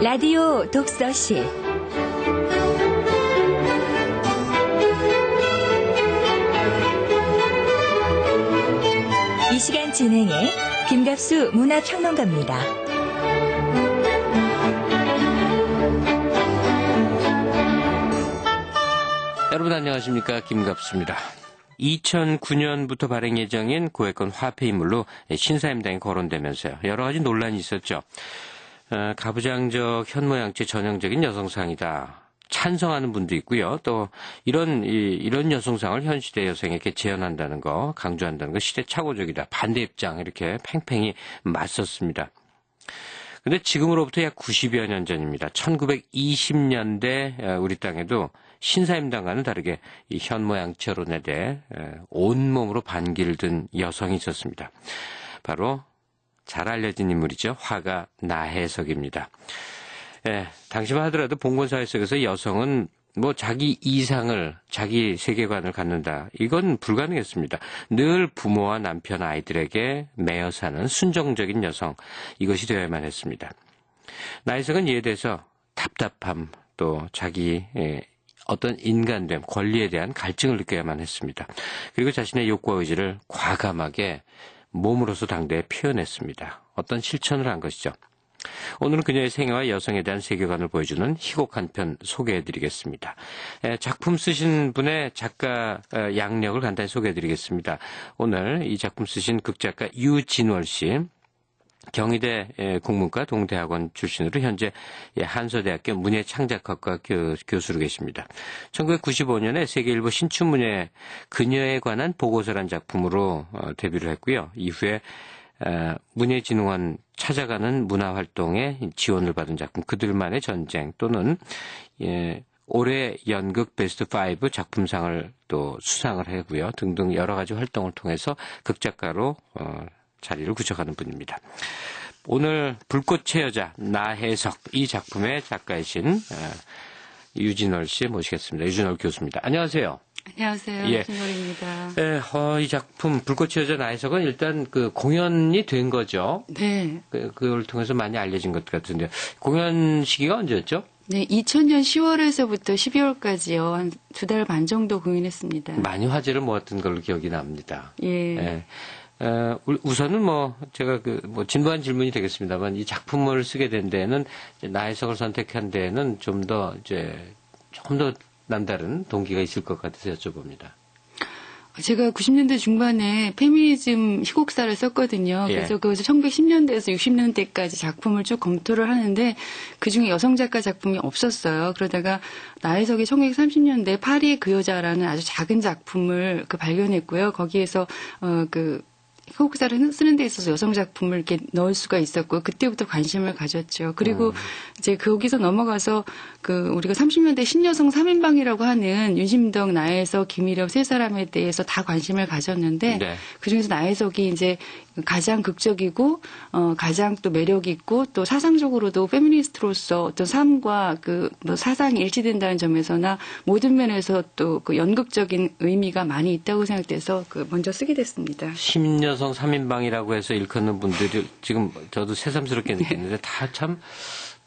라디오 독서실 이 시간 진행해 김갑수 문화평론가입니다. 여러분 안녕하십니까, 김갑수입니다. 2009년부터 발행 예정인 고액권 화폐 인물로 신사임당이 거론되면서요, 여러 가지 논란이 있었죠. 가부장적 현모양처 전형적인 여성상이다, 찬성하는 분도 있고요. 또 이런 여성상을 현 시대 여성에게 재현한다는 거, 강조한다는 거 시대착오적이다, 반대 입장, 이렇게 팽팽히 맞섰습니다. 근데 지금으로부터 약 90여 년 전입니다. 1920년대 우리 땅에도 신사임당과는 다르게 이 현모양처론에 대해 온몸으로 반기를 든 여성이 있었습니다. 바로 잘 알려진 인물이죠. 화가 나혜석입니다. 당시만 하더라도 봉건사회 속에서 여성은 자기 이상을, 자기 세계관을 갖는다, 이건 불가능했습니다. 늘 부모와 남편, 아이들에게 매여 사는 순정적인 여성, 이것이 되어야만 했습니다. 나혜석은 이에 대해서 답답함, 또 자기 어떤 인간됨, 권리에 대한 갈증을 느껴야만 했습니다. 그리고 자신의 욕구와 의지를 과감하게 몸으로서 당대에 표현했습니다. 어떤 실천을 한 것이죠. 오늘은 그녀의 생애와 여성에 대한 세계관을 보여주는 희곡 한 편 소개해드리겠습니다. 작품 쓰신 분의 작가 양력을 간단히 소개해드리겠습니다. 오늘 이 작품 쓰신 극작가 유진월 씨, 경희대 국문과 동대학원 출신으로 현재 한서대학교 문예창작학과 교수로 계십니다. 1995년에 세계일보 신춘문예 그녀에 관한 보고서란 작품으로 데뷔를 했고요. 이후에 문예진흥원 찾아가는 문화활동에 지원을 받은 작품 그들만의 전쟁, 또는 올해 연극 베스트 5 작품상을 또 수상을 하고요. 등등 여러 가지 활동을 통해서 극작가로 자리를 굳혀가는 분입니다. 오늘 불꽃의 여자 나혜석, 이 작품의 작가이신 유진월 씨 모시겠습니다. 유진월 교수입니다. 안녕하세요. 안녕하세요. 유진월입니다. 이 작품 불꽃의 여자 나혜석은 일단 공연이 된 거죠. 네. 그걸 통해서 많이 알려진 것 같은데요. 공연 시기가 언제였죠? 네, 2000년 10월에서부터 12월까지요. 한 2달 반 정도 공연했습니다. 많이 화제를 모았던 걸로 기억이 납니다. 예. 우선은 제가 진부한 질문이 되겠습니다만, 이 작품을 쓰게 된 데에는, 나혜석을 선택한 데에는 조금 더 남다른 동기가 있을 것 같아서 여쭤봅니다. 제가 90년대 중반에 페미니즘 희곡사를 썼거든요. 그래서 거기서 1910년대에서 60년대까지 작품을 쭉 검토를 하는데 그중에 여성 작가 작품이 없었어요. 그러다가 나혜석이 1930년대 파리의 그 여자라는 아주 작은 작품을 발견했고요. 거기에서 희곡사를 쓰는 데 있어서 여성 작품을 이렇게 넣을 수가 있었고, 그때부터 관심을 가졌죠. 그리고 이제 거기서 넘어가서 우리가 30년대 신여성 3인방이라고 하는 윤심덕, 나혜석, 김일엽 세 사람에 대해서 다 관심을 가졌는데, 네. 그중에서 나혜석이 이제 가장 극적이고, 가장 또 매력 있고, 또 사상적으로도 페미니스트로서 어떤 삶과 사상이 일치된다는 점에서나 모든 면에서 또 연극적인 의미가 많이 있다고 생각돼서 먼저 쓰게 됐습니다. 신여성 3인방이라고 해서 일컫는 분들이 지금 저도 새삼스럽게 느꼈는데 다 참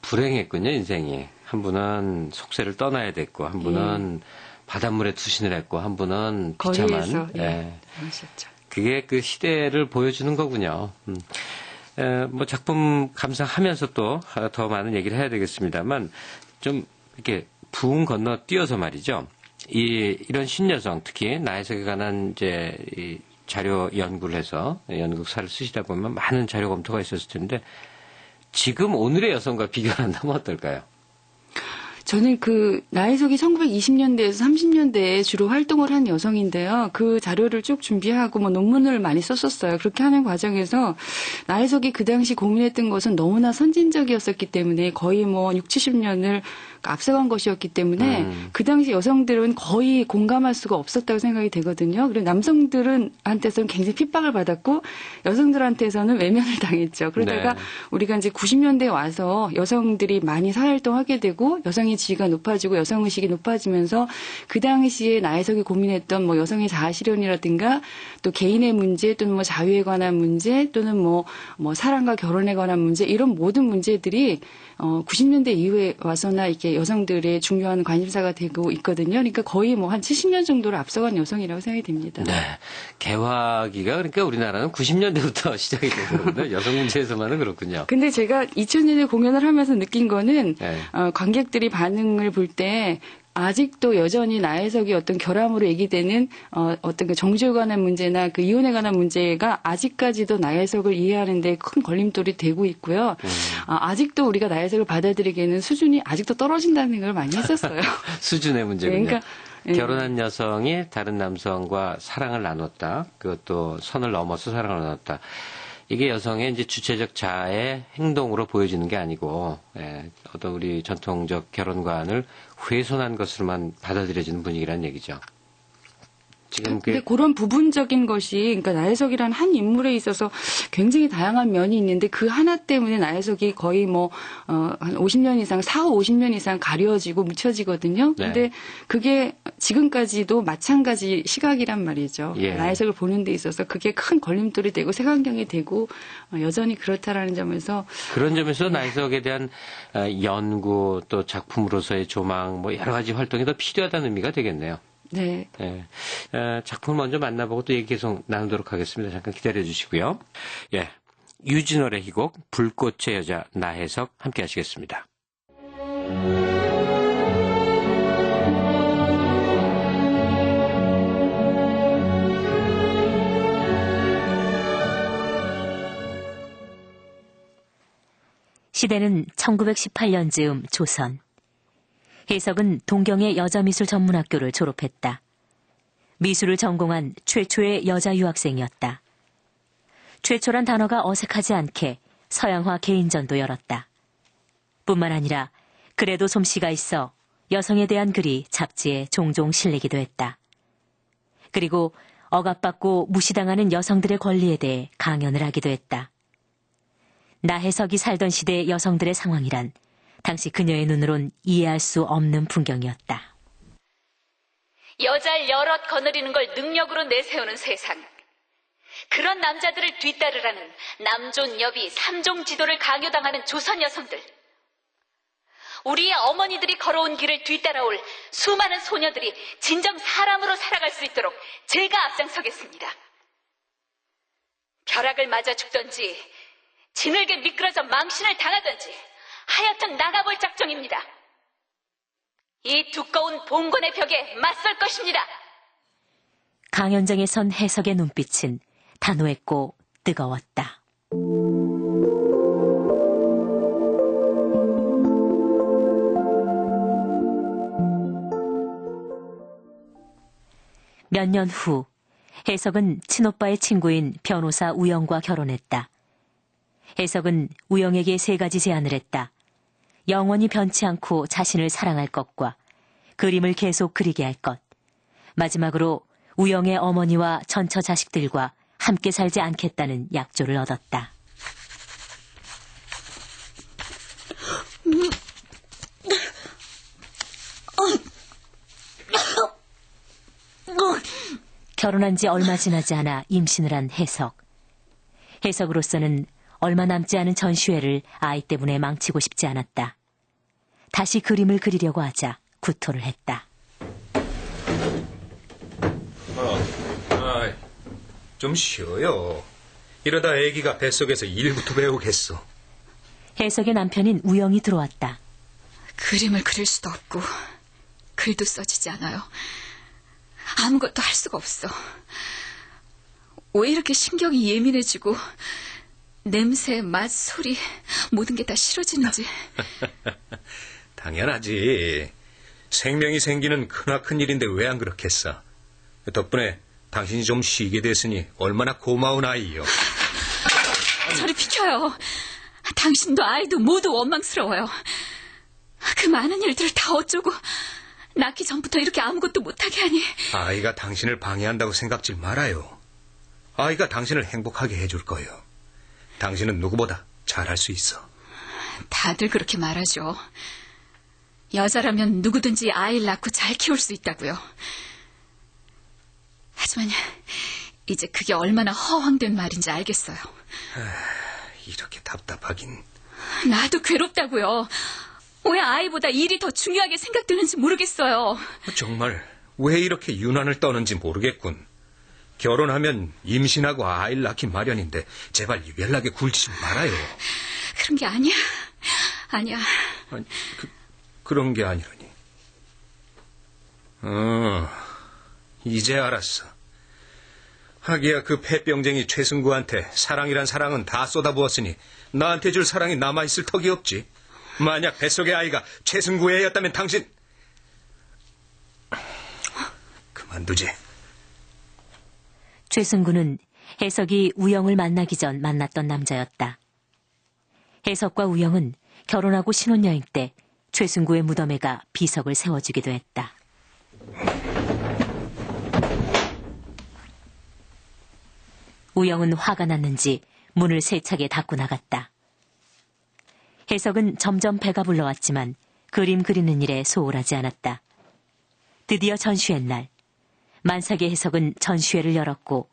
불행했군요, 인생이. 한 분은 속세를 떠나야 됐고, 한 분은 바닷물에 투신을 했고, 한 분은 비참한. 그러셨죠. 그게 그 시대를 보여주는 거군요. 작품 감상하면서 또 더 많은 얘기를 해야 되겠습니다만, 좀 이렇게 부흥 건너 뛰어서 말이죠. 이런 신여성, 특히 나혜석에 관한 이 자료 연구를 해서 연극사를 쓰시다 보면 많은 자료 검토가 있었을 텐데, 지금 오늘의 여성과 비교를 한다면 어떨까요? 저는 나혜석이 1920년대에서 30년대에 주로 활동을 한 여성인데요. 그 자료를 쭉 준비하고 논문을 많이 썼었어요. 그렇게 하는 과정에서 나혜석이 그 당시 고민했던 것은 너무나 선진적이었었기 때문에 거의 60, 70년을 앞서간 것이었기 때문에 그 당시 여성들은 거의 공감할 수가 없었다고 생각이 되거든요. 그리고 남성들한테서는 굉장히 핍박을 받았고 여성들한테서는 외면을 당했죠. 그러다가 네. 우리가 이제 90년대에 와서 여성들이 많이 사회활동하게 되고 여성의 지위가 높아지고 여성의식이 높아지면서 그 당시에 나혜석이 고민했던 뭐 여성의 자아실현이라든가 또 개인의 문제 또는 뭐 자유에 관한 문제 또는 뭐 사랑과 결혼에 관한 문제 이런 모든 문제들이 90년대 이후에 와서나 이렇게 여성들의 중요한 관심사가 되고 있거든요. 그러니까 거의 뭐 한 70년 정도를 앞서간 여성이라고 생각이 됩니다. 네. 개화기가 그러니까 우리나라는 90년대부터 시작이 되거든요. 여성 문제에서만은 그렇군요. 근데 제가 2000년에 공연을 하면서 느낀 거는 네. 관객들이 반응을 볼 때 아직도 여전히 나혜석이 어떤 결함으로 얘기되는 어떤 그 정조에 관한 문제나 그 이혼에 관한 문제가 아직까지도 나혜석을 이해하는 데 큰 걸림돌이 되고 있고요. 아직도 우리가 나혜석을 받아들이기에는 수준이 아직도 떨어진다는 생각을 많이 했었어요. 수준의 문제군요. 네, 그러니까, 결혼한 여성이 다른 남성과 사랑을 나눴다. 그것도 선을 넘어서 사랑을 나눴다. 이게 여성의 이제 주체적 자아의 행동으로 보여지는 게 아니고, 어떤 우리 전통적 결혼관을 훼손한 것으로만 받아들여지는 분위기란 얘기죠. 지금 근데 그런 부분적인 것이, 그러니까 나혜석이라는 한 인물에 있어서 굉장히 다양한 면이 있는데 그 하나 때문에 나혜석이 거의 한 50년 이상, 50년 이상 가려지고 묻혀지거든요. 네. 근데 그게 지금까지도 마찬가지 시각이란 말이죠. 예. 나혜석을 보는 데 있어서 그게 큰 걸림돌이 되고 색안경이 되고 여전히 그렇다라는 점에서 그런 점에서 나혜석에 대한 연구 또 작품으로서의 조망 뭐 여러 가지 활동이 더 필요하다는 의미가 되겠네요. 네. 예. 작품을 먼저 만나보고 또 얘기 계속 나누도록 하겠습니다. 잠깐 기다려 주시고요. 예. 유진월의 희곡 불꽃의 여자 나혜석 함께 하시겠습니다. 시대는 1918년 즈음 조선. 혜석은 동경의 여자미술전문학교를 졸업했다. 미술을 전공한 최초의 여자 유학생이었다. 최초란 단어가 어색하지 않게 서양화 개인전도 열었다. 뿐만 아니라 그래도 솜씨가 있어 여성에 대한 글이 잡지에 종종 실리기도 했다. 그리고 억압받고 무시당하는 여성들의 권리에 대해 강연을 하기도 했다. 나혜석이 살던 시대의 여성들의 상황이란 당시 그녀의 눈으론 이해할 수 없는 풍경이었다. 여자를 여럿 거느리는 걸 능력으로 내세우는 세상. 그런 남자들을 뒤따르라는 남존 여비 3종 지도를 강요당하는 조선 여성들. 우리의 어머니들이 걸어온 길을 뒤따라올 수많은 소녀들이 진정 사람으로 살아갈 수 있도록 제가 앞장서겠습니다. 벼락을 맞아 죽던지 지늘게 미끄러져 망신을 당하던지 하여튼 나가볼 작정입니다. 이 두꺼운 봉건의 벽에 맞설 것입니다. 강연장에 선 혜석의 눈빛은 단호했고 뜨거웠다. 몇 년 후 혜석은 친오빠의 친구인 변호사 우영과 결혼했다. 혜석은 우영에게 3가지 제안을 했다. 영원히 변치 않고 자신을 사랑할 것과 그림을 계속 그리게 할 것. 마지막으로 우영의 어머니와 전처 자식들과 함께 살지 않겠다는 약조를 얻었다. 결혼한 지 얼마 지나지 않아 임신을 한 혜석. 혜석으로서는 얼마 남지 않은 전시회를 아이 때문에 망치고 싶지 않았다. 다시 그림을 그리려고 하자 구토를 했다. 좀 쉬어요. 이러다 아기가 뱃속에서 일부터 배우겠어. 혜석의 남편인 우영이 들어왔다. 그림을 그릴 수도 없고 글도 써지지 않아요. 아무것도 할 수가 없어. 왜 이렇게 신경이 예민해지고 냄새, 맛, 소리 모든 게 다 싫어지는지. 당연하지. 생명이 생기는 크나큰 일인데 왜 안 그렇겠어. 덕분에 당신이 좀 쉬게 됐으니 얼마나 고마운 아이요. 저리 비켜요. 당신도 아이도 모두 원망스러워요. 그 많은 일들을 다 어쩌고 낳기 전부터 이렇게 아무것도 못하게 하니. 아이가 당신을 방해한다고 생각질 말아요. 아이가 당신을 행복하게 해줄 거예요. 당신은 누구보다 잘할 수 있어. 다들 그렇게 말하죠. 여자라면 누구든지 아이를 낳고 잘 키울 수 있다고요. 하지만 이제 그게 얼마나 허황된 말인지 알겠어요. 이렇게 답답하긴. 나도 괴롭다고요. 왜 아이보다 일이 더 중요하게 생각되는지 모르겠어요. 정말 왜 이렇게 유난을 떠는지 모르겠군. 결혼하면 임신하고 아이를 낳기 마련인데 제발 유별나게 굴치지 말아요. 그런 게 아니야. 아니야. 아니, 그런 게 아니라니. 이제 알았어. 하기야 그 폐병쟁이 최승구한테 사랑이란 사랑은 다 쏟아부었으니 나한테 줄 사랑이 남아있을 턱이 없지. 만약 뱃속의 아이가 최승구의 애였다면 당신... 그만두지. 최승구는 해석이 우영을 만나기 전 만났던 남자였다. 해석과 우영은 결혼하고 신혼여행 때 최승구의 무덤에가 비석을 세워주기도 했다. 우영은 화가 났는지 문을 세차게 닫고 나갔다. 해석은 점점 배가 불러왔지만 그림 그리는 일에 소홀하지 않았다. 드디어 전시회 날, 만삭의 해석은 전시회를 열었고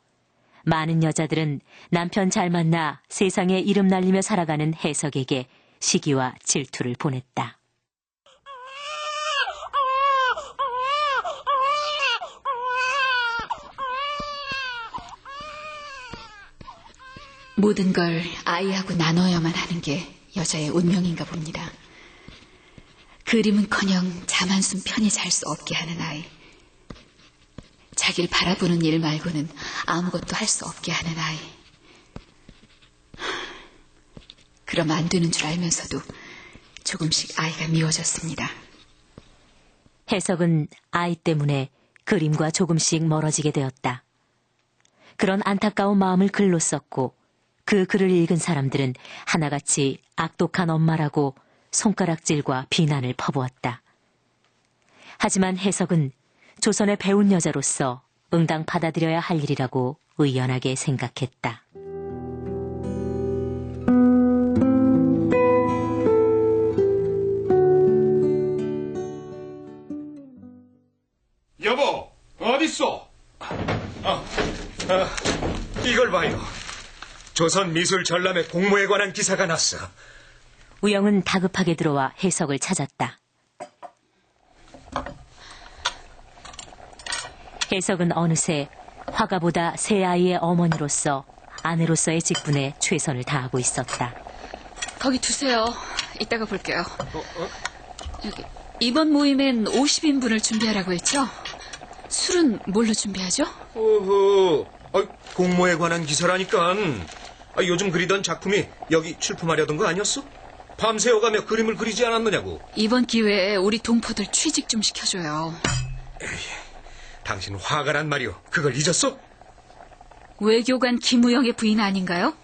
많은 여자들은 남편 잘 만나 세상에 이름 날리며 살아가는 해석에게 시기와 질투를 보냈다. 모든 걸 아이하고 나눠야만 하는 게 여자의 운명인가 봅니다. 그림은커녕 잠 한숨 편히 잘 수 없게 하는 아이. 자기를 바라보는 일 말고는 아무것도 할 수 없게 하는 아이. 그럼 안 되는 줄 알면서도 조금씩 아이가 미워졌습니다. 해석은 아이 때문에 그림과 조금씩 멀어지게 되었다. 그런 안타까운 마음을 글로 썼고 그 글을 읽은 사람들은 하나같이 악독한 엄마라고 손가락질과 비난을 퍼부었다. 하지만 해석은 조선의 배운 여자로서 응당 받아들여야 할 일이라고 의연하게 생각했다. 여보, 어딨어? 이걸 봐요. 조선 미술 전람회 공모에 관한 기사가 났어. 우영은 다급하게 들어와 해석을 찾았다. 해석은 어느새 화가보다 새 아이의 어머니로서 아내로서의 직분에 최선을 다하고 있었다. 거기 두세요. 이따가 볼게요. 여기, 이번 모임엔 50인분을 준비하라고 했죠? 술은 뭘로 준비하죠? 공모에 관한 기사라니까. 요즘 그리던 작품이 여기 출품하려던 거 아니었어? 밤새워가며 그림을 그리지 않았느냐고. 이번 기회에 우리 동포들 취직 좀 시켜줘요. 당신 화가란 말이오. 그걸 잊었어? 외교관 김우영의 부인 아닌가요?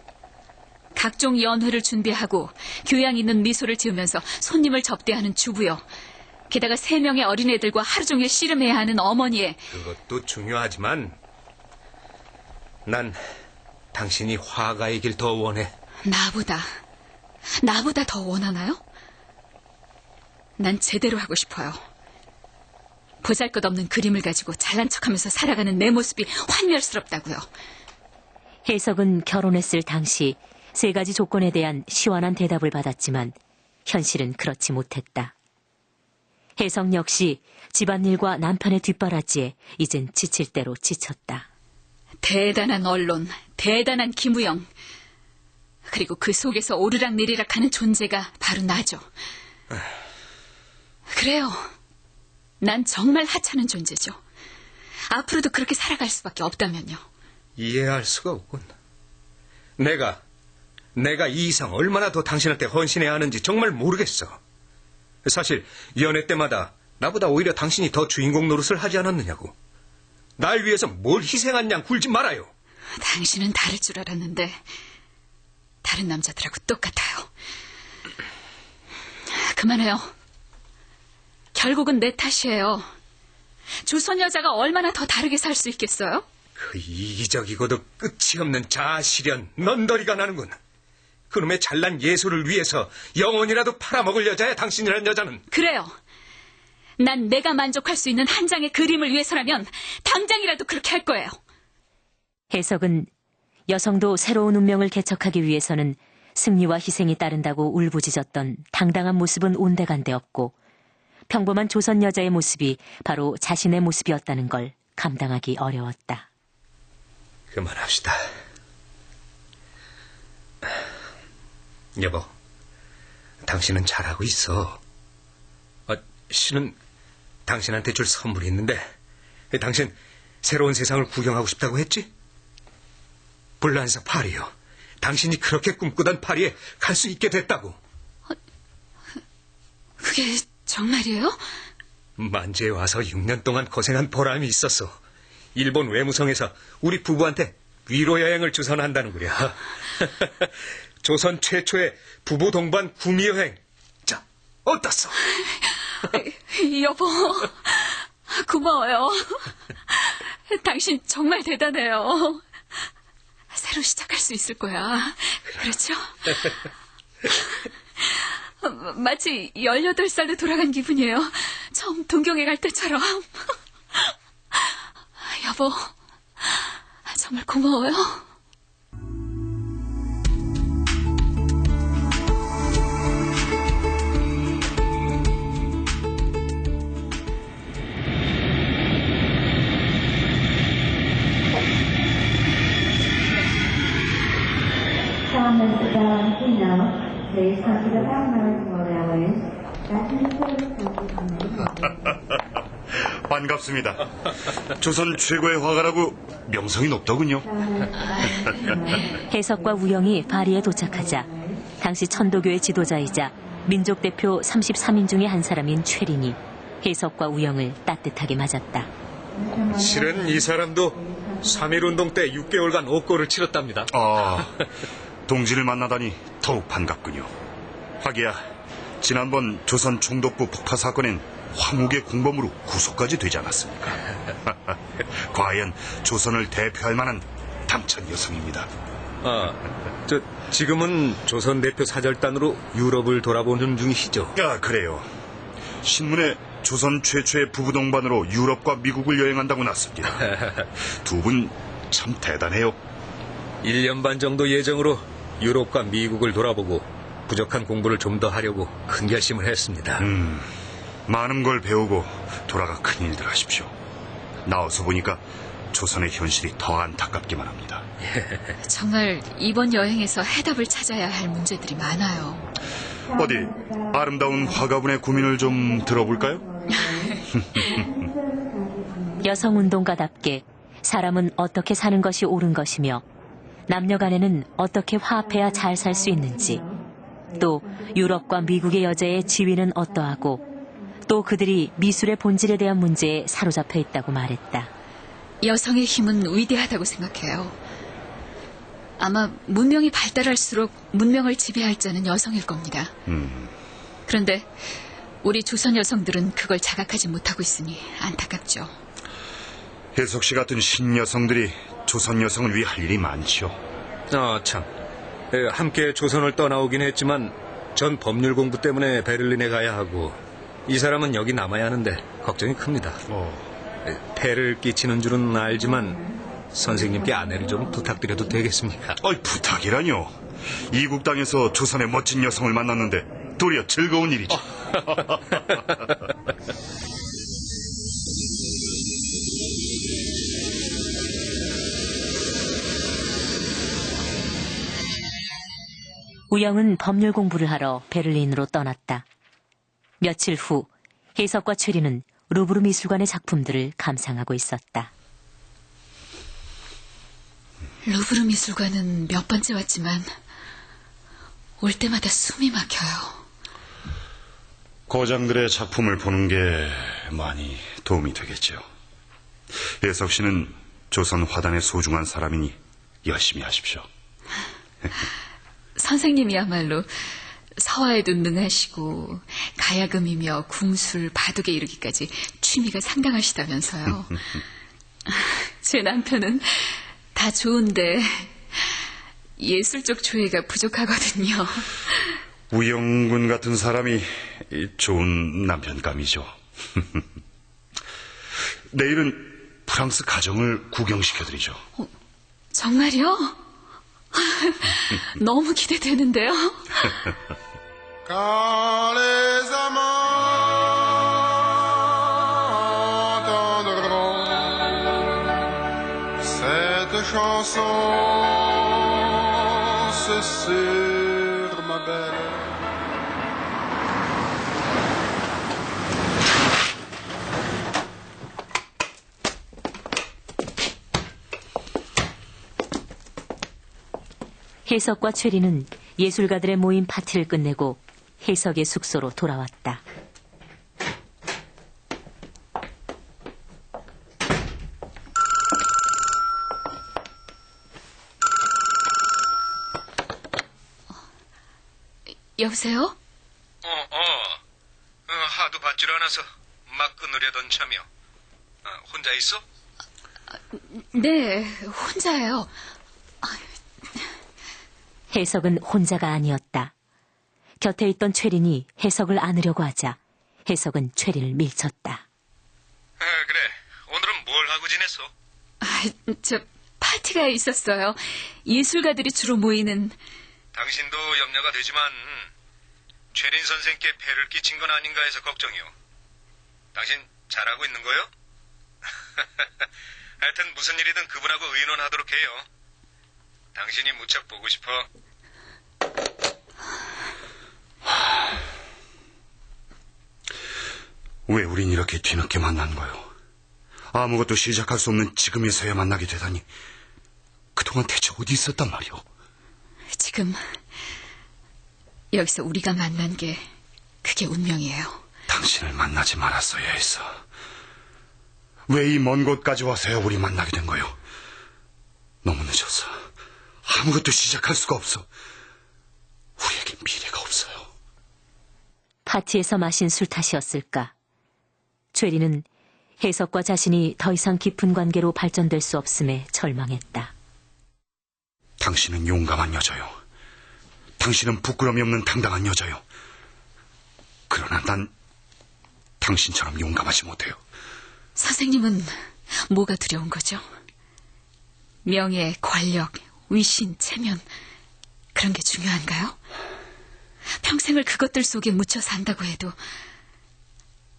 각종 연회를 준비하고 교양 있는 미소를 지으면서 손님을 접대하는 주부요. 게다가 3명의 어린애들과 하루 종일 씨름해야 하는 어머니의... 그것도 중요하지만 난 당신이 화가의 길 더 원해. 나보다 더 원하나요? 난 제대로 하고 싶어요. 보잘것없는 그림을 가지고 잘난 척하면서 살아가는 내 모습이 환멸스럽다고요. 해석은 결혼했을 당시 3가지 조건에 대한 시원한 대답을 받았지만 현실은 그렇지 못했다. 해석 역시 집안일과 남편의 뒷바라지에 이젠 지칠 대로 지쳤다. 대단한 언론, 대단한 김우영. 그리고 그 속에서 오르락내리락 하는 존재가 바로 나죠. 그래요. 난 정말 하찮은 존재죠. 앞으로도 그렇게 살아갈 수밖에 없다면요. 이해할 수가 없군. 내가 이 이상 얼마나 더 당신한테 헌신해야 하는지 정말 모르겠어. 사실 연애 때마다 나보다 오히려 당신이 더 주인공 노릇을 하지 않았느냐고. 날 위해서 뭘 희생한 양 굴지 말아요. 당신은 다를 줄 알았는데 다른 남자들하고 똑같아요. 그만해요. 결국은 내 탓이에요. 조선 여자가 얼마나 더 다르게 살 수 있겠어요? 그 이기적이고도 끝이 없는 자아실현 넌더리가 나는군. 그놈의 잘난 예술을 위해서 영혼이라도 팔아먹을 여자야 당신이란 여자는. 그래요. 난 내가 만족할 수 있는 한 장의 그림을 위해서라면 당장이라도 그렇게 할 거예요. 해석은 여성도 새로운 운명을 개척하기 위해서는 승리와 희생이 따른다고 울부짖었던 당당한 모습은 온데간데 없고 평범한 조선 여자의 모습이 바로 자신의 모습이었다는 걸 감당하기 어려웠다. 그만합시다. 여보, 당신은 잘하고 있어. 실은 당신한테 줄 선물이 있는데 당신 새로운 세상을 구경하고 싶다고 했지? 불란서 파리요. 당신이 그렇게 꿈꾸던 파리에 갈 수 있게 됐다고. 그게 정말이에요? 만주에 와서 6년 동안 고생한 보람이 있었어. 일본 외무성에서 우리 부부한테 위로 여행을 주선한다는구려. 조선 최초의 부부 동반 구미 여행. 자, 어떻소? 여보, 고마워요. 당신 정말 대단해요. 새로 시작할 수 있을 거야. 그렇죠? 마치 18살로 돌아간 기분이에요. 처음 동경에 갈 때처럼. 여보, 정말 고마워요. From Mr. Valentino, please come to the Palmers Airways. 반갑습니다. 조선 최고의 화가라고 명성이 높더군요. 해석과 우영이 파리에 도착하자 당시 천도교의 지도자이자 민족 대표 33인 중의 한 사람인 최린이 해석과 우영을 따뜻하게 맞았다. 실은 이 사람도 3.1운동 때 6개월간 옥고를 치렀답니다. 동지를 만나다니 더욱 반갑군요. 하기야 지난번 조선 총독부 폭파 사건엔 황후의 공범으로 구속까지 되지 않았습니까? 과연 조선을 대표할 만한 당찬 여성입니다. 지금은 조선 대표 사절단으로 유럽을 돌아보는 중이시죠? 그래요. 신문에 조선 최초의 부부 동반으로 유럽과 미국을 여행한다고 났습니다. 두 분 참 대단해요. 1년 반 정도 예정으로 유럽과 미국을 돌아보고 부족한 공부를 좀 더 하려고 큰 결심을 했습니다. 많은 걸 배우고 돌아가 큰일들 하십시오. 나와서 보니까 조선의 현실이 더 안타깝기만 합니다. 정말 이번 여행에서 해답을 찾아야 할 문제들이 많아요. 어디 아름다운 화가분의 고민을 좀 들어볼까요? 여성운동가답게 사람은 어떻게 사는 것이 옳은 것이며 남녀 간에는 어떻게 화합해야 잘 살 수 있는지, 또 유럽과 미국의 여자의 지위는 어떠하고 또 그들이 미술의 본질에 대한 문제에 사로잡혀 있다고 말했다. 여성의 힘은 위대하다고 생각해요. 아마 문명이 발달할수록 문명을 지배할 자는 여성일 겁니다. 그런데 우리 조선 여성들은 그걸 자각하지 못하고 있으니 안타깝죠. 혜석 씨 같은 신여성들이 조선 여성을 위해 할 일이 많죠. 참. 함께 조선을 떠나오긴 했지만 전 법률 공부 때문에 베를린에 가야 하고 이 사람은 여기 남아야 하는데 걱정이 큽니다. 폐를 끼치는 줄은 알지만 선생님께 아내를 좀 부탁드려도 되겠습니까? 부탁이라뇨. 이국 땅에서 조선의 멋진 여성을 만났는데 도리어 즐거운 일이죠. 우영은 법률 공부를 하러 베를린으로 떠났다. 며칠 후 해석과 최리는 루브르 미술관의 작품들을 감상하고 있었다. 루브르 미술관은 몇 번째 왔지만 올 때마다 숨이 막혀요. 거장들의 작품을 보는 게 많이 도움이 되겠죠. 혜석 씨는 조선 화단의 소중한 사람이니 열심히 하십시오. 선생님이야말로 서화에도 능하시고 가야금이며 궁술, 바둑에 이르기까지 취미가 상당하시다면서요. 제 남편은 다 좋은데 예술적 조예가 부족하거든요. 우영군 같은 사람이 좋은 남편감이죠. 내일은 프랑스 가정을 구경시켜드리죠. 정말요? 너무 기대되는데요. Quand les amants entendront cette chanson, c'est sûr, ma belle. 해석과 최리는 예술가들의 모임 파티를 끝내고 해석의 숙소로 돌아왔다. 여보세요? 하도 받질 않아서 막 끊으려던 참여. 혼자 있어? 네, 혼자예요. 해석은 혼자가 아니었다. 곁에 있던 최린이 해석을 안으려고 하자 해석은 최린을 밀쳤다. 그래. 오늘은 뭘 하고 지냈어? 저 파티가 있었어요. 예술가들이 주로 모이는. 당신도 염려가 되지만 최린 선생께 폐를 끼친 건 아닌가 해서 걱정이요. 당신 잘하고 있는 거요? 하여튼 무슨 일이든 그분하고 의논하도록 해요. 당신이 무척 보고 싶어. 왜 우린 이렇게 뒤늦게 만난 거요? 아무것도 시작할 수 없는 지금에서야 만나게 되다니. 그동안 대체 어디 있었단 말이오? 지금 여기서 우리가 만난 게 그게 운명이에요. 당신을 만나지 말았어야 했어. 왜 이 먼 곳까지 와서야 우리 만나게 된 거요? 너무 늦었어. 아무것도 시작할 수가 없어. 우리에겐 미래가 없어요. 파티에서 마신 술 탓이었을까? 최리는 해석과 자신이 더 이상 깊은 관계로 발전될 수 없음에 절망했다. 당신은 용감한 여자요. 당신은 부끄러움이 없는 당당한 여자요. 그러나 난 당신처럼 용감하지 못해요. 선생님은 뭐가 두려운 거죠? 명예, 권력, 위신, 체면, 그런 게 중요한가요? 평생을 그것들 속에 묻혀 산다고 해도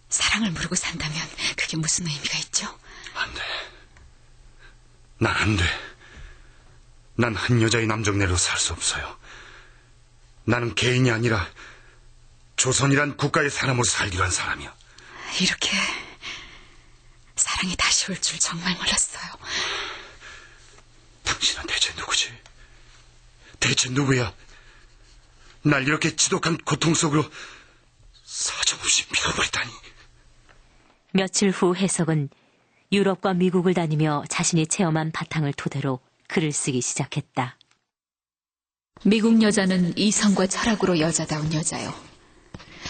사랑을 모르고 산다면 그게 무슨 의미가 있죠? 안 돼. 난 안 돼. 난 한 여자의 남정네로 살 수 없어요. 나는 개인이 아니라 조선이란 국가의 사람으로 살기로 한 사람이야. 이렇게 사랑이 다시 올 줄 정말 몰랐어요. 당신은 대체 누구지? 대체 누구야? 날 이렇게 지독한 고통 속으로 사정없이 밀어버리다니. 며칠 후 해석은 유럽과 미국을 다니며 자신이 체험한 바탕을 토대로 글을 쓰기 시작했다. 미국 여자는 이성과 철학으로 여자다운 여자요.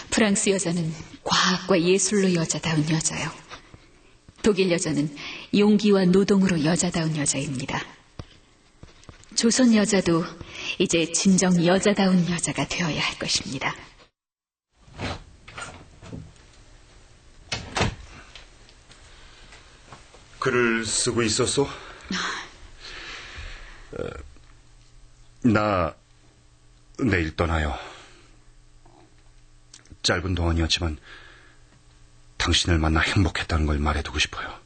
프랑스 여자는 과학과 예술로 여자다운 여자요. 독일 여자는 용기와 노동으로 여자다운 여자입니다. 조선 여자도 이제 진정 여자다운 여자가 되어야 할 것입니다. 글을 쓰고 있었어? 나 내일 떠나요. 짧은 동안이었지만 당신을 만나 행복했다는 걸 말해두고 싶어요.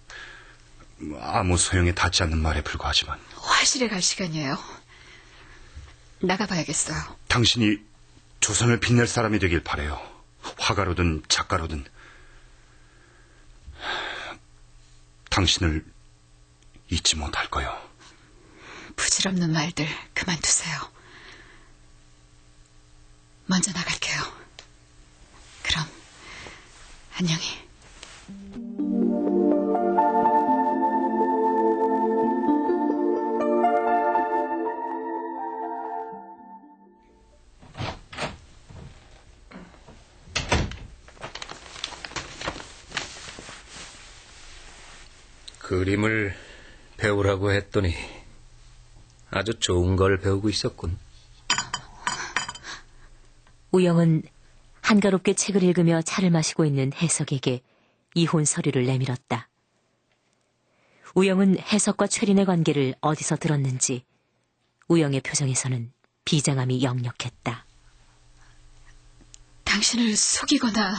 아무 소용에 닿지 않는 말에 불과하지만. 화실에 갈 시간이에요. 나가봐야겠어요. 당신이 조선을 빛낼 사람이 되길 바라요. 화가로든 작가로든. 당신을 잊지 못할 거요. 부질없는 말들 그만두세요. 먼저 나갈게요. 그럼 안녕히. 그림을 배우라고 했더니 아주 좋은 걸 배우고 있었군. 우영은 한가롭게 책을 읽으며 차를 마시고 있는 해석에게 이혼 서류를 내밀었다. 우영은 해석과 최린의 관계를 어디서 들었는지 우영의 표정에서는 비장함이 역력했다. 당신을 속이거나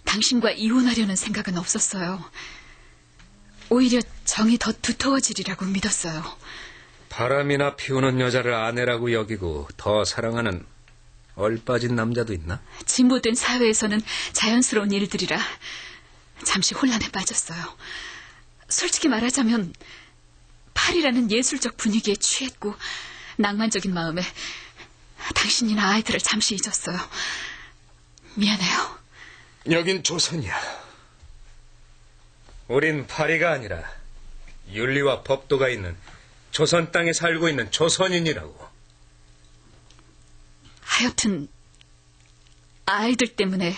당신과 이혼하려는 생각은 없었어요. 오히려 정이 더 두터워지리라고 믿었어요. 바람이나 피우는 여자를 아내라고 여기고 더 사랑하는 얼빠진 남자도 있나? 진보된 사회에서는 자연스러운 일들이라 잠시 혼란에 빠졌어요. 솔직히 말하자면 파리라는 예술적 분위기에 취했고 낭만적인 마음에 당신이나 아이들을 잠시 잊었어요. 미안해요. 여긴 조선이야. 우린 파리가 아니라 윤리와 법도가 있는 조선 땅에 살고 있는 조선인이라고. 하여튼 아이들 때문에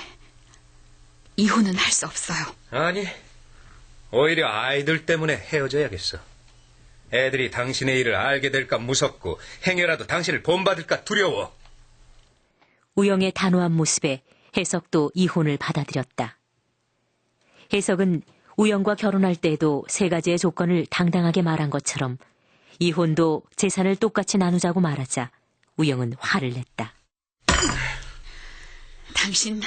이혼은 할 수 없어요. 아니, 오히려 아이들 때문에 헤어져야겠어. 애들이 당신의 일을 알게 될까 무섭고 행여라도 당신을 본받을까 두려워. 우영의 단호한 모습에 해석도 이혼을 받아들였다. 해석은 우영과 결혼할 때에도 3가지의 조건을 당당하게 말한 것처럼 이혼도 재산을 똑같이 나누자고 말하자 우영은 화를 냈다. 당신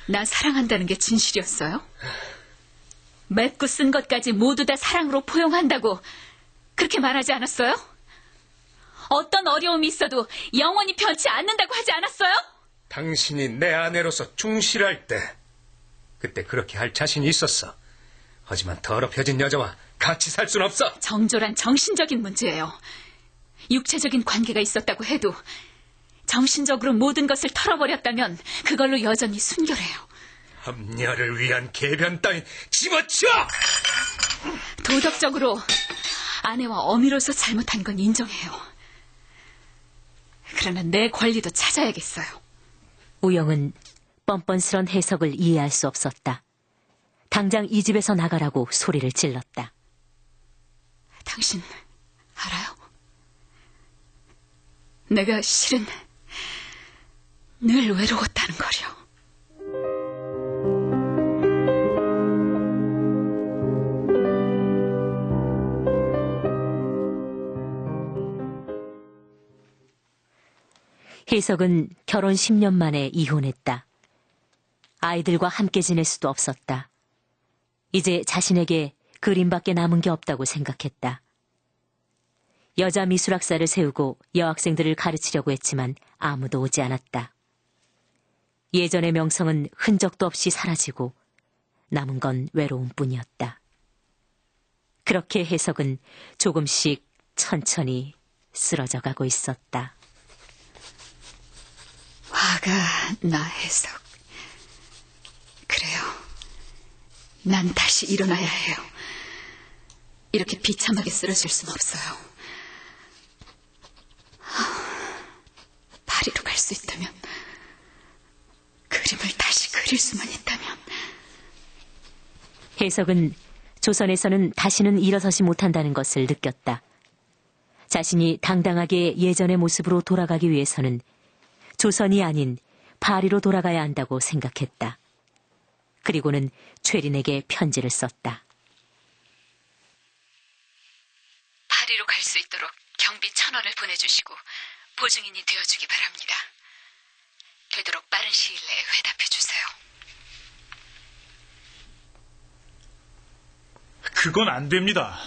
나 사랑한다는 게 진실이었어요? 맺고 쓴 것까지 모두 다 사랑으로 포용한다고 그렇게 말하지 않았어요? 어떤 어려움이 있어도 영원히 변치 않는다고 하지 않았어요? 당신이 내 아내로서 충실할 때 그때 그렇게 할 자신이 있었어. 하지만 더럽혀진 여자와 같이 살 순 없어. 정졸한 정신적인 문제예요. 육체적인 관계가 있었다고 해도 정신적으로 모든 것을 털어버렸다면 그걸로 여전히 순결해요. 합리화를 위한 개변 따윈 집어치워! 도덕적으로 아내와 어미로서 잘못한 건 인정해요. 그러나 내 권리도 찾아야겠어요. 우영은 뻔뻔스런 해석을 이해할 수 없었다. 당장 이 집에서 나가라고 소리를 질렀다. 당신 알아요? 내가 실은 늘 외로웠다는 거려. 해석은 결혼 10년 만에 이혼했다. 아이들과 함께 지낼 수도 없었다. 이제 자신에게 그림밖에 남은 게 없다고 생각했다. 여자 미술학사를 세우고 여학생들을 가르치려고 했지만 아무도 오지 않았다. 예전의 명성은 흔적도 없이 사라지고 남은 건 외로움뿐이었다. 그렇게 해석은 조금씩 천천히 쓰러져 가고 있었다. 화가 나 해석. 그래요. 난 다시 일어나야 해요. 이렇게 비참하게 쓰러질 순 없어요. 파리로 갈 수 있다면, 그림을 다시 그릴 수만 있다면. 해석은 조선에서는 다시는 일어서지 못한다는 것을 느꼈다. 자신이 당당하게 예전의 모습으로 돌아가기 위해서는 조선이 아닌 파리로 돌아가야 한다고 생각했다. 그리고는 최린에게 편지를 썼다. 파리로 갈 수 있도록 경비 1,000원을 보내주시고 보증인이 되어주기 바랍니다. 되도록 빠른 시일 내에 회답해주세요. 그건 안 됩니다.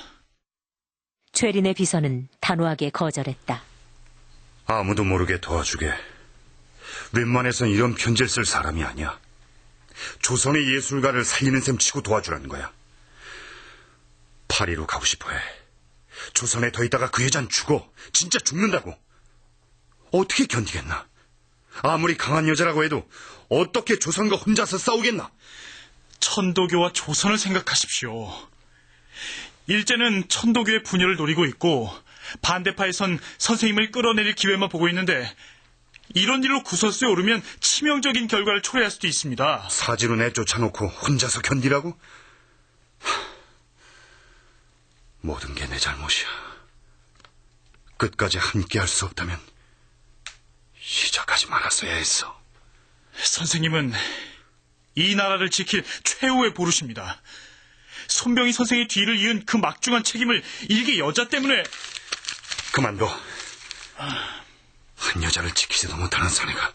최린의 비서는 단호하게 거절했다. 아무도 모르게 도와주게. 웬만해선 이런 편지를 쓸 사람이 아니야. 조선의 예술가를 살리는 셈 치고 도와주라는 거야. 파리로 가고 싶어해. 조선에 더 있다가 그 여잔 죽어. 진짜 죽는다고. 어떻게 견디겠나? 아무리 강한 여자라고 해도 어떻게 조선과 혼자서 싸우겠나? 천도교와 조선을 생각하십시오. 일제는 천도교의 분열을 노리고 있고 반대파에선 선생님을 끌어내릴 기회만 보고 있는데 이런 일로 구설수에 오르면 치명적인 결과를 초래할 수도 있습니다. 사지로 내쫓아놓고 혼자서 견디라고? 모든 게 내 잘못이야. 끝까지 함께 할 수 없다면 시작하지 말았어야 했어. 선생님은 이 나라를 지킬 최후의 보루십니다. 손병희 선생의 뒤를 이은 그 막중한 책임을 일개 여자 때문에... 그만둬. 한 여자를 지키지도 못하는 사내가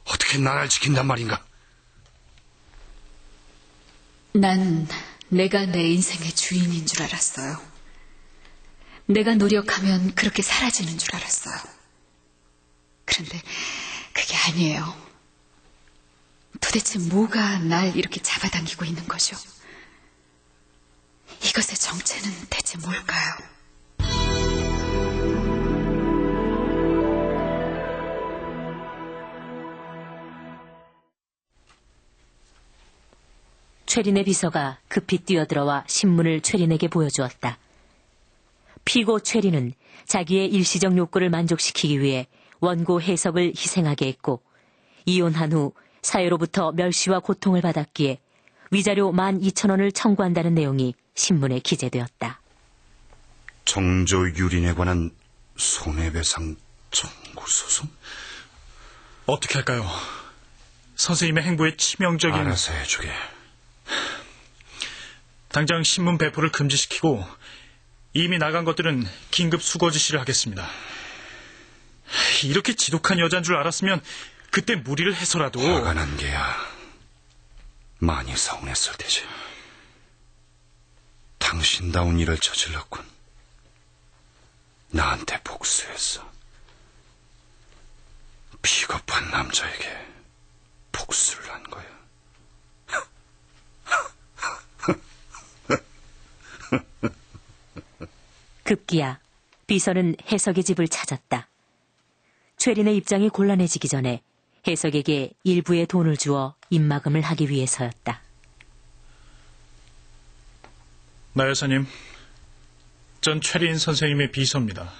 어떻게 나라를 지킨단 말인가? 난 내가 내 인생의 주인인 줄 알았어요. 내가 노력하면 그렇게 사라지는 줄 알았어요. 그런데 그게 아니에요. 도대체 뭐가 날 이렇게 잡아당기고 있는 거죠? 이것의 정체는 대체 뭘까요? 최린의 비서가 급히 뛰어들어와 신문을 최린에게 보여주었다. 피고 최린은 자기의 일시적 욕구를 만족시키기 위해 원고 해석을 희생하게 했고 이혼한 후 사회로부터 멸시와 고통을 받았기에 위자료 12,000원을 청구한다는 내용이 신문에 기재되었다. 정조 유린에 관한 손해배상 청구소송? 어떻게 할까요? 선생님의 행보에 치명적인... 알아서 해주게. 당장 신문 배포를 금지시키고 이미 나간 것들은 긴급 수거 지시를 하겠습니다. 이렇게 지독한 여자인 줄 알았으면 그때 무리를 해서라도... 화가 난 게야. 많이 서운했을 테지. 당신다운 일을 저질렀군. 나한테 복수했어. 비겁한 남자에게 복수를 한 거야. 급기야 비서는 해석의 집을 찾았다. 최린의 입장이 곤란해지기 전에 해석에게 일부의 돈을 주어 입막음을 하기 위해서였다. 나 여사님, 전 최린 선생님의 비서입니다.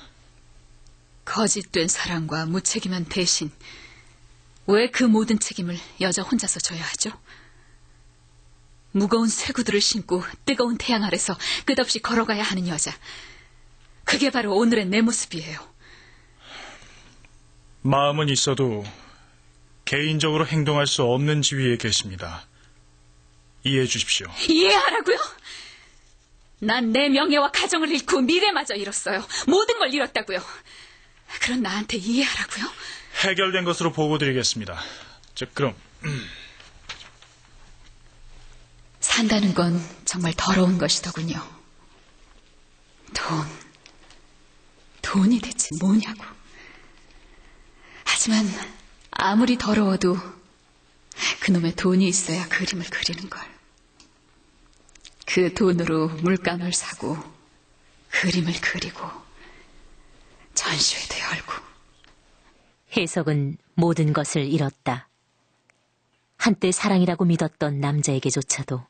거짓된 사랑과 무책임한 대신 왜 그 모든 책임을 여자 혼자서 져야 하죠? 무거운 쇠구두를 신고 뜨거운 태양 아래서 끝없이 걸어가야 하는 여자. 그게 바로 오늘의 내 모습이에요. 마음은 있어도 개인적으로 행동할 수 없는 지위에 계십니다. 이해해 주십시오. 이해하라고요? 난 내 명예와 가정을 잃고 미래마저 잃었어요. 모든 걸 잃었다고요. 그럼 나한테 이해하라고요? 해결된 것으로 보고드리겠습니다. 그럼... 산다는 건 정말 더러운 것이더군요. 돈이 대체 뭐냐고. 하지만 아무리 더러워도 그놈의 돈이 있어야 그림을 그리는 걸. 그 돈으로 물감을 사고 그림을 그리고 전시회도 열고. 해석은 모든 것을 잃었다. 한때 사랑이라고 믿었던 남자에게조차도.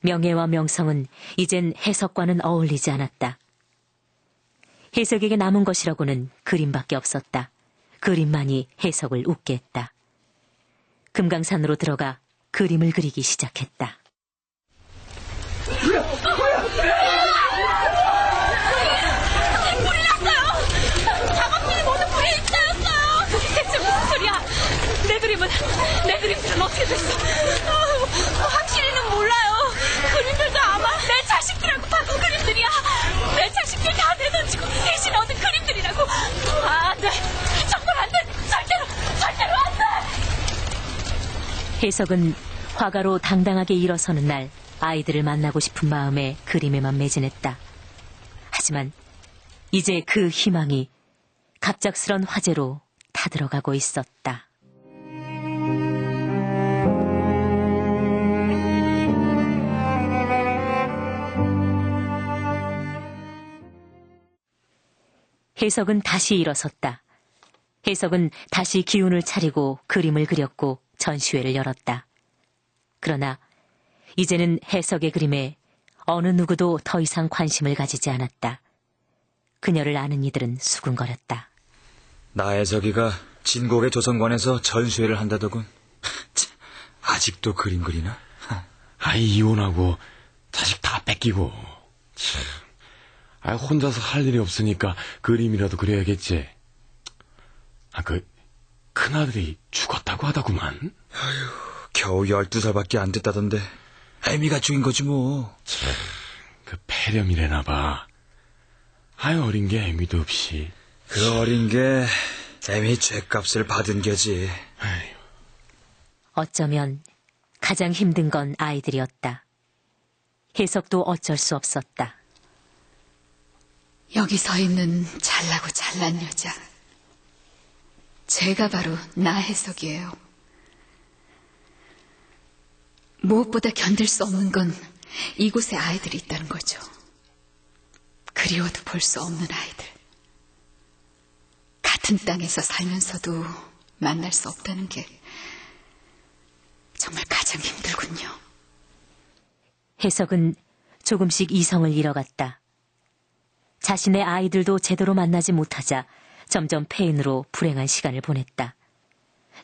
명예와 명성은 이젠 해석과는 어울리지 않았다. 해석에게 남은 것이라고는 그림밖에 없었다. 그림만이 해석을 웃게 했다. 금강산으로 들어가 그림을 그리기 시작했다. 불이 났어요! 작업실이 모두 불에 휩싸였어요! 대체 무슨 소리야? 내 그림들은 어떻게 됐어? 확실히는 몰라요. 그림들도 아마 내 자식들하고 바꾼 그림들이야. 내 자식들 다 내던지고 대신 얻은 그림들이라고. 안 돼. 정말 안 돼. 절대로 안 돼. 해석은 화가로 당당하게 일어서는 날 아이들을 만나고 싶은 마음에 그림에만 매진했다. 하지만 이제 그 희망이 갑작스런 화재로 타들어가고 있었다. 해석은 다시 일어섰다. 해석은 다시 기운을 차리고 그림을 그렸고 전시회를 열었다. 그러나 이제는 해석의 그림에 어느 누구도 더 이상 관심을 가지지 않았다. 그녀를 아는 이들은 수군거렸다. 나혜석이가 진곡의 조선관에서 전시회를 한다더군. 아직도 그림 그리나? 아이 이혼하고 자식 다 뺏기고 혼자서 할 일이 없으니까 그림이라도 그려야겠지. 큰아들이 죽었다고 하더구만. 겨우 12살밖에 안 됐다던데. 애미가 죽인 거지 뭐. 폐렴이래나 봐. 어린 게 애미도 없이. 그 어린 게 애미 죗값을 받은 게지. 어쩌면 가장 힘든 건 아이들이었다. 혜석도 어쩔 수 없었다. 여기 서 있는 잘나고 잘난 여자. 제가 바로 나혜석이에요. 무엇보다 견딜 수 없는 건 이곳에 아이들이 있다는 거죠. 그리워도 볼 수 없는 아이들. 같은 땅에서 살면서도 만날 수 없다는 게 정말 가장 힘들군요. 혜석은 조금씩 이성을 잃어갔다. 자신의 아이들도 제대로 만나지 못하자 점점 폐인으로 불행한 시간을 보냈다.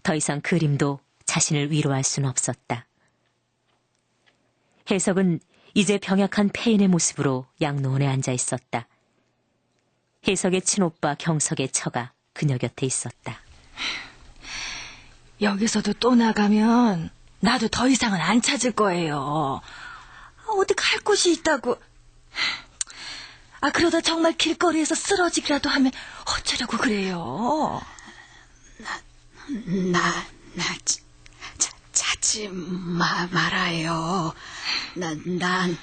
더 이상 그림도 자신을 위로할 수는 없었다. 혜석은 이제 병약한 폐인의 모습으로 양로원에 앉아 있었다. 혜석의 친오빠 경석의 처가 그녀 곁에 있었다. 여기서도 또 나가면 나도 더 이상은 안 찾을 거예요. 어디 갈 곳이 있다고. 그러다 정말 길거리에서 쓰러지기라도 하면 어쩌려고 그래요? 찾지 말아요. 난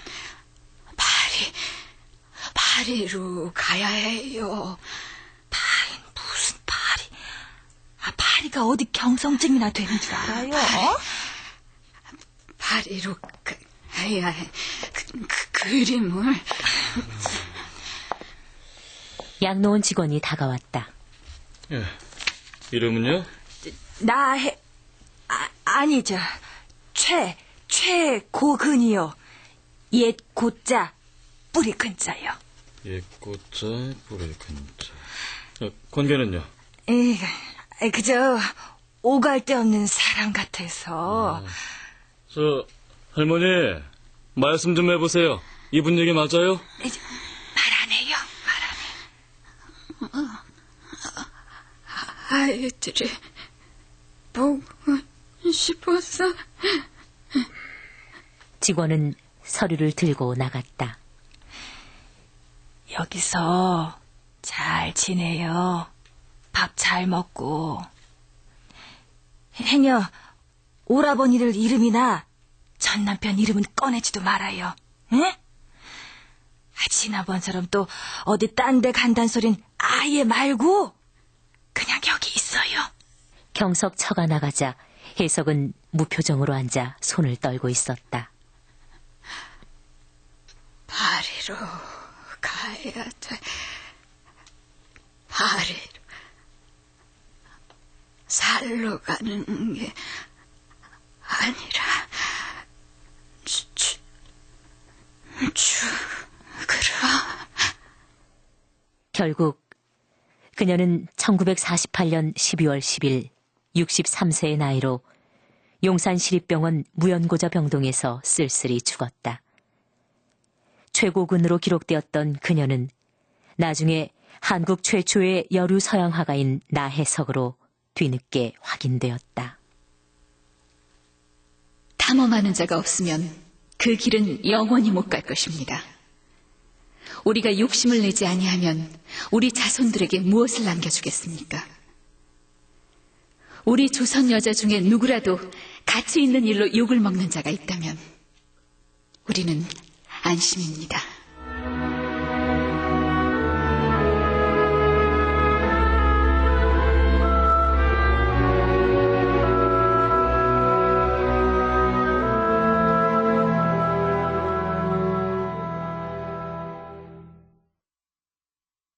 파리로 가야 해요. 무슨 파리? 파리가 어디 경성증이나 되는 줄 알아요? 파리로 가야 해. 그림을. 양로원 직원이 다가왔다. 이름은요? 아니죠. 최고근이요. 옛 고자 뿌리 근자요. 옛 고자 뿌리 근자. 권계는요? 그저 오갈 데 없는 사람 같아서. 할머니 말씀 좀 해보세요. 이분 얘기 맞아요? 말 안 해요. 아이들이 보고 싶어서. 직원은 서류를 들고 나갔다. 여기서 잘 지내요. 밥 잘 먹고. 행여 오라버니들 이름이나 전 남편 이름은 꺼내지도 말아요. 응? 지난번처럼 또 어디 딴 데 간단 소린 아예 말고 그냥 여기 있어요. 경석 처가 나가자 혜석은 무표정으로 앉아 손을 떨고 있었다. 파리로 가야 돼. 파리로. 살로 가는 게 아니라 죽으라. 결국 그녀는 1948년 12월 10일 63세의 나이로 용산시립병원 무연고자 병동에서 쓸쓸히 죽었다. 최고근으로 기록되었던 그녀는 나중에 한국 최초의 여류 서양 화가인 나혜석으로 뒤늦게 확인되었다. 탐험하는 자가 없으면 그 길은 영원히 못 갈 것입니다. 우리가 욕심을 내지 아니하면 우리 자손들에게 무엇을 남겨주겠습니까? 우리 조선 여자 중에 누구라도 가치 있는 일로 욕을 먹는 자가 있다면 우리는 안심입니다.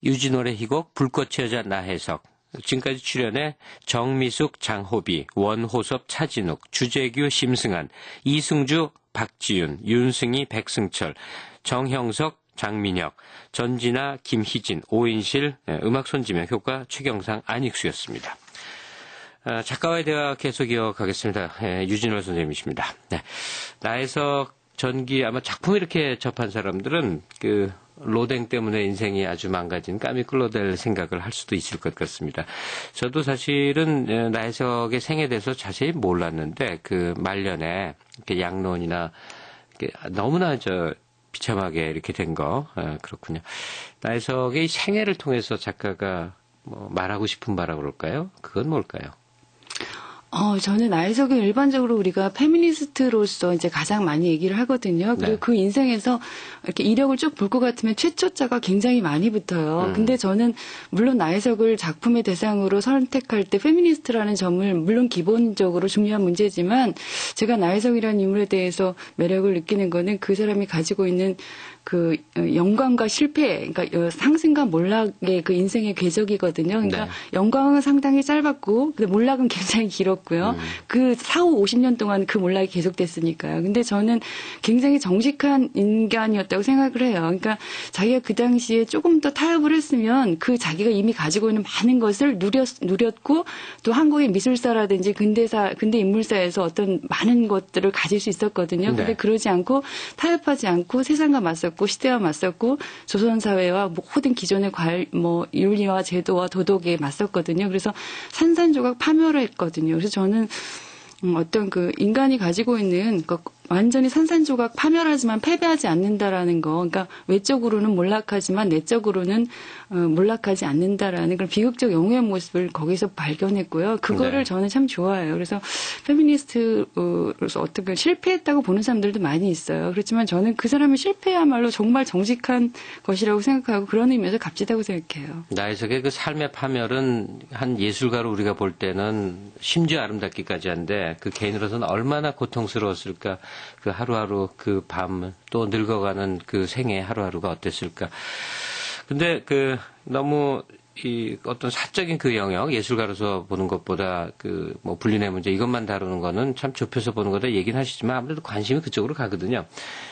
유진월의 희곡 불꽃의 여자 나혜석. 지금까지 출연해 정미숙, 장호비, 원호섭, 차진욱, 주재규, 심승한, 이승주, 박지윤, 윤승희, 백승철, 정형석, 장민혁, 전진아, 김희진, 오인실, 음악 손지명 효과 최경상, 안익수였습니다. 작가와의 대화 계속 이어가겠습니다. 유진월 선생님이십니다. 나혜석 전기 아마 작품 이렇게 접한 사람들은 로댕 때문에 인생이 아주 망가진 까미클로델 생각을 할 수도 있을 것 같습니다. 저도 사실은 나혜석의 생에 대해서 자세히 몰랐는데 그 말년에 이렇게 양론이나 이렇게 너무나 비참하게 이렇게 된 거 그렇군요. 나혜석의 생애를 통해서 작가가 뭐 말하고 싶은 바라고 그럴까요? 그건 뭘까요? 저는 나혜석은 일반적으로 우리가 페미니스트로서 이제 가장 많이 얘기를 하거든요. 그리고 네. 그 인생에서 이렇게 이력을 쭉 볼 것 같으면 최초자가 굉장히 많이 붙어요. 근데 저는 물론 나혜석을 작품의 대상으로 선택할 때 페미니스트라는 점을 물론 기본적으로 중요한 문제지만 제가 나혜석이라는 인물에 대해서 매력을 느끼는 거는 그 사람이 가지고 있는 그 영광과 실패, 그러니까 상승과 몰락의 그 인생의 궤적이거든요. 그러니까 네. 영광은 상당히 짧았고, 근데 몰락은 굉장히 길었고요. 그 4, 50년 동안 그 몰락이 계속됐으니까요. 근데 저는 굉장히 정직한 인간이었다고 생각을 해요. 그러니까 자기가 그 당시에 조금 더 타협을 했으면 그 자기가 이미 가지고 있는 많은 것을 누렸고 또 한국의 미술사라든지 근대 인물사에서 어떤 많은 것들을 가질 수 있었거든요. 근데 네. 그러지 않고 타협하지 않고 세상과 맞섰고 시대와 맞섰고 조선사회와 모든 기존의 윤리와 제도와 도덕에 맞섰거든요. 그래서 산산조각 파멸을 했거든요. 그래서 저는 어떤 그 인간이 가지고 있는 완전히 산산조각 파멸하지만 패배하지 않는다라는 거. 그러니까 외적으로는 몰락하지만 내적으로는 몰락하지 않는다라는 그런 비극적 영웅의 모습을 거기서 발견했고요. 그거를 네. 저는 참 좋아해요. 그래서 페미니스트로서 어떻게 실패했다고 보는 사람들도 많이 있어요. 그렇지만 저는 그 사람의 실패야말로 정말 정직한 것이라고 생각하고 그런 의미에서 값지다고 생각해요. 나혜석의 그 삶의 파멸은 한 예술가로 우리가 볼 때는 심지어 아름답기까지 한데 그 개인으로서는 얼마나 고통스러웠을까. 그 하루하루 그 밤 또 늙어가는 그 생애 하루하루가 어땠을까. 근데 그 너무 이 어떤 사적인 그 영역 예술가로서 보는 것보다 그 뭐 분리의 문제 이것만 다루는 거는 참 좁혀서 보는 거다 얘기는 하시지만 아무래도 관심이 그쪽으로 가거든요.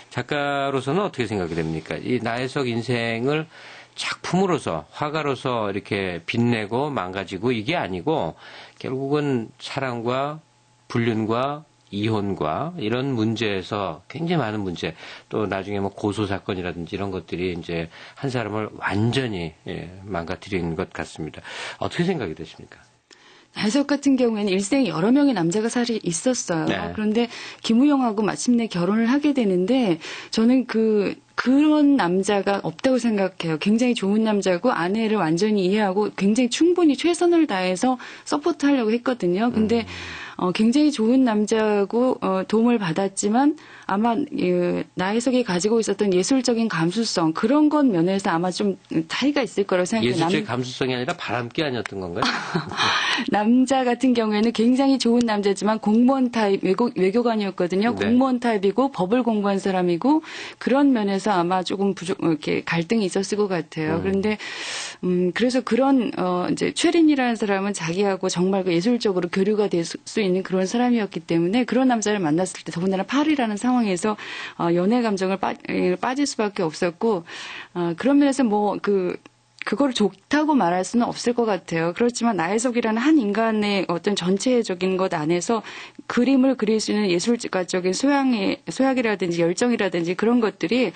작가로서는 어떻게 생각이 됩니까? 이 나혜석 인생을 작품으로서 화가로서 이렇게 빛내고 망가지고 이게 아니고 결국은 사랑과 불륜과 이혼과 이런 문제에서 굉장히 많은 문제 또 나중에 뭐 고소 사건이라든지 이런 것들이 이제 한 사람을 완전히 망가뜨리는 것 같습니다. 어떻게 생각이 되십니까? 나혜석 같은 경우에는 일생에 여러 명의 남자가 사실 있었어요. 네. 그런데 김우영하고 마침내 결혼을 하게 되는데 저는 그런 남자가 없다고 생각해요. 굉장히 좋은 남자고 아내를 완전히 이해하고 굉장히 충분히 최선을 다해서 서포트하려고 했거든요. 근데 굉장히 좋은 남자고 도움을 받았지만 아마 나혜석이 가지고 있었던 예술적인 감수성 그런 것 면에서 아마 좀 차이가 있을 거라고 생각해요. 예술적인 감수성이 아니라 바람기 아니었던 건가요? 남자 같은 경우에는 굉장히 좋은 남자지만 공무원 타입 외교관이었거든요. 네. 공무원 타입이고 법을 공부한 사람이고 그런 면에서 아마 조금 이렇게 갈등이 있었을 것 같아요. 그런데 그래서 그런 이제 최린이라는 사람은 자기하고 정말 그 예술적으로 교류가 될 수 있는 그런 사람이었기 때문에 그런 남자를 만났을 때 더군다나 파리라는 상황에서 연애 감정을 빠질 수밖에 없었고 그런 면에서 그걸 좋다고 말할 수는 없을 것 같아요. 그렇지만 나혜석이라는 한 인간의 어떤 전체적인 것 안에서 그림을 그릴 수 있는 예술가적인 소양이라든지 열정이라든지 그런 것들이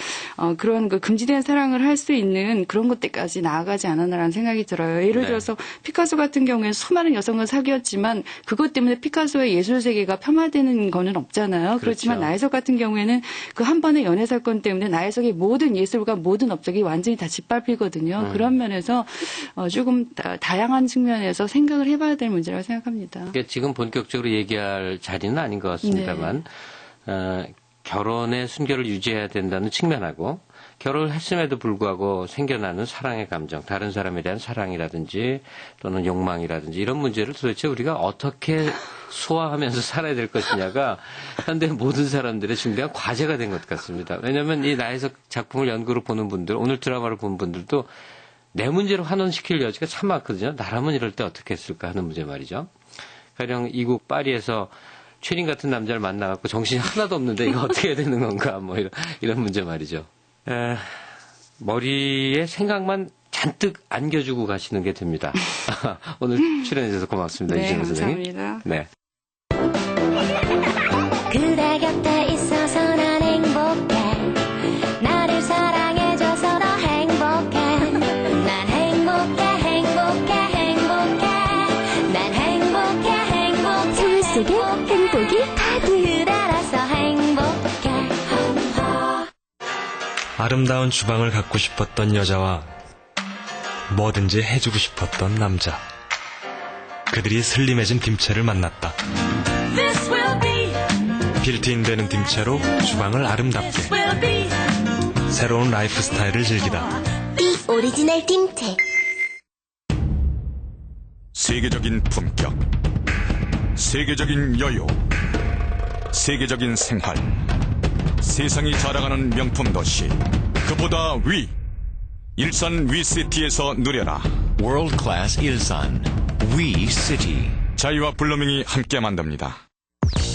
그런 그 금지된 사랑을 할 수 있는 그런 것들까지 나아가지 않았나라는 생각이 들어요. 예를 들어서 피카소 같은 경우에는 수많은 여성을 사귀었지만 그것 때문에 피카소의 예술 세계가 폄하되는 거는 없잖아요. 그렇지만 나혜석 같은 경우에는 그 한 번의 연애 사건 때문에 나혜석의 모든 예술과 모든 업적이 완전히 다 짓밟히거든요. 그런 면에서 조금 다양한 측면에서 생각을 해봐야 될 문제라고 생각합니다. 그러니까 지금 본격적으로 얘기할 자리는 아닌 것 같습니다만 결혼의 순결을 유지해야 된다는 측면하고 결혼을 했음에도 불구하고 생겨나는 사랑의 감정, 다른 사람에 대한 사랑이라든지 또는 욕망이라든지 이런 문제를 도대체 우리가 어떻게 소화하면서 살아야 될 것이냐가 현대 모든 사람들의 중대한 과제가 된 것 같습니다. 왜냐하면 이 나혜석 작품을 연구로 보는 분들, 오늘 드라마를 본 분들도 내 문제로 환원시킬 여지가 참 많거든요. 나라면 이럴 때 어떻게 했을까 하는 문제 말이죠. 가령 이국 파리에서 최린 같은 남자를 만나갖고 정신이 하나도 없는데 이거 어떻게 해야 되는 건가 뭐 이런 문제 말이죠. 머리에 생각만 잔뜩 안겨주고 가시는 게 됩니다. 오늘 출연해 주셔서 고맙습니다. 네, 이진호 선생님. 감사합니다. 네. 그대 곁에 있어서 난 행복해 나를 사랑해줘서 너 속에 행복이 가득. 늘 알아서 행복해. 아름다운 주방을 갖고 싶었던 여자와 뭐든지 해주고 싶었던 남자. 그들이 슬림해진 딤체를 만났다. 빌트인 되는 딤체로 주방을 아름답게. 새로운 라이프 스타일을 즐기다. 이 오리지널 딤체. 세계적인 품격, 세계적인 여유, 세계적인 생활, 세상이 자랑하는 명품 도시, 그보다 위, 일산 위시티에서 누려라. World Class 일산 위시티. 자이와 블루밍이 함께 만듭니다.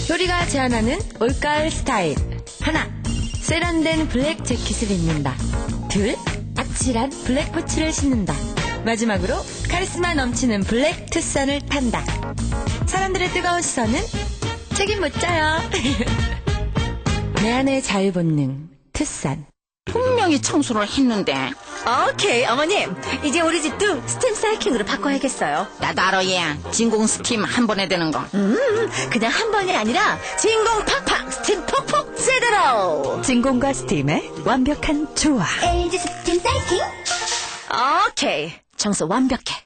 효리가 제안하는 올가을 스타일. 하나, 세련된 블랙 재킷을 입는다. 둘, 아찔한 블랙 부츠를 신는다. 마지막으로 카리스마 넘치는 블랙 투싼을 탄다. 사람들의 뜨거운 시선은 책임 못 져요. 내 안의 자유본능 투싼. 분명히 청소를 했는데. 오케이, 어머님. 이제 우리 집도 스팀 사이킹으로 바꿔야겠어요. 나도 알아, 얘. 진공 스팀 한 번에 되는 거. 그냥 한 번이 아니라 진공 팍팍, 스팀 폭폭 제대로. 진공과 스팀의 완벽한 조화. LG 스팀 사이킹. 오케이, 청소 완벽해.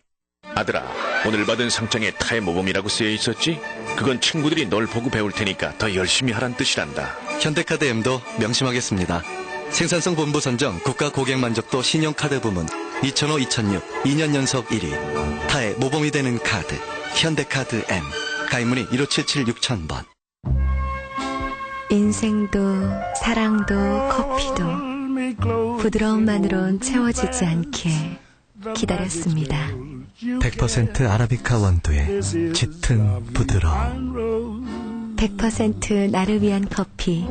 아들아, 오늘 받은 상장에 타의 모범이라고 쓰여 있었지? 그건 친구들이 널 보고 배울 테니까 더 열심히 하란 뜻이란다. 현대카드 M도 명심하겠습니다. 생산성 본부 선정 국가 고객 만족도 신용카드 부문 2005-2006 2년 연속 1위. 타의 모범이 되는 카드 현대카드 M. 가입문의 1577-6000번. 인생도 사랑도 커피도 부드러움만으로는 채워지지 않게 기다렸습니다. 100% 아라비카 원두의 짙은 부드러움. 100% 나를 위한 커피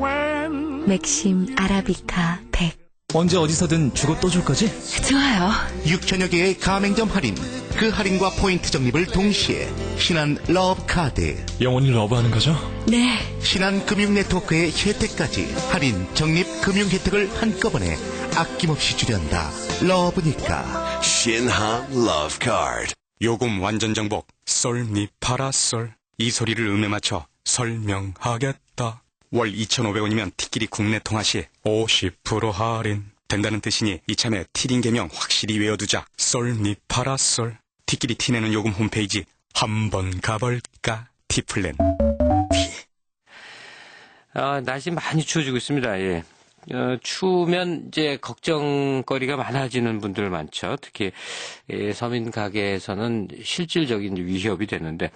맥심 아라비카 100. 언제 어디서든 주고 또 줄 거지? 좋아요. 6천여 개의 가맹점 할인. 그 할인과 포인트 적립을 동시에 신한 러브카드. 영원히 러브하는 거죠? 네. 신한 금융 네트워크의 혜택까지 할인, 적립, 금융 혜택을 한꺼번에 아낌없이 주련다. 러브니까 신한 러브카드. 요금 완전 정복. 썰니 파라솔. 이 소리를 음에 맞춰 설명하겠다. 월 2,500원이면 티끼리 국내 통화 시 50% 할인 된다는 뜻이니 이참에 티링 개명 확실히 외워두자. 썰니 파라솔. 티끼리 티내는 요금 홈페이지 한번 가볼까? 티플랜. 날씨 많이 추워지고 있습니다. 예. 추우면 이제 걱정거리가 많아지는 분들 많죠. 특히 서민 가게에서는 실질적인 위협이 되는데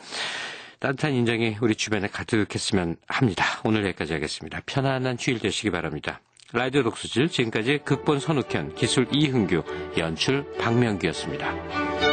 따뜻한 인정이 우리 주변에 가득했으면 합니다. 오늘 여기까지 하겠습니다. 편안한 휴일 되시기 바랍니다. 라디오 독서실 지금까지 극본 선욱현, 기술 이흥규, 연출 박명규였습니다.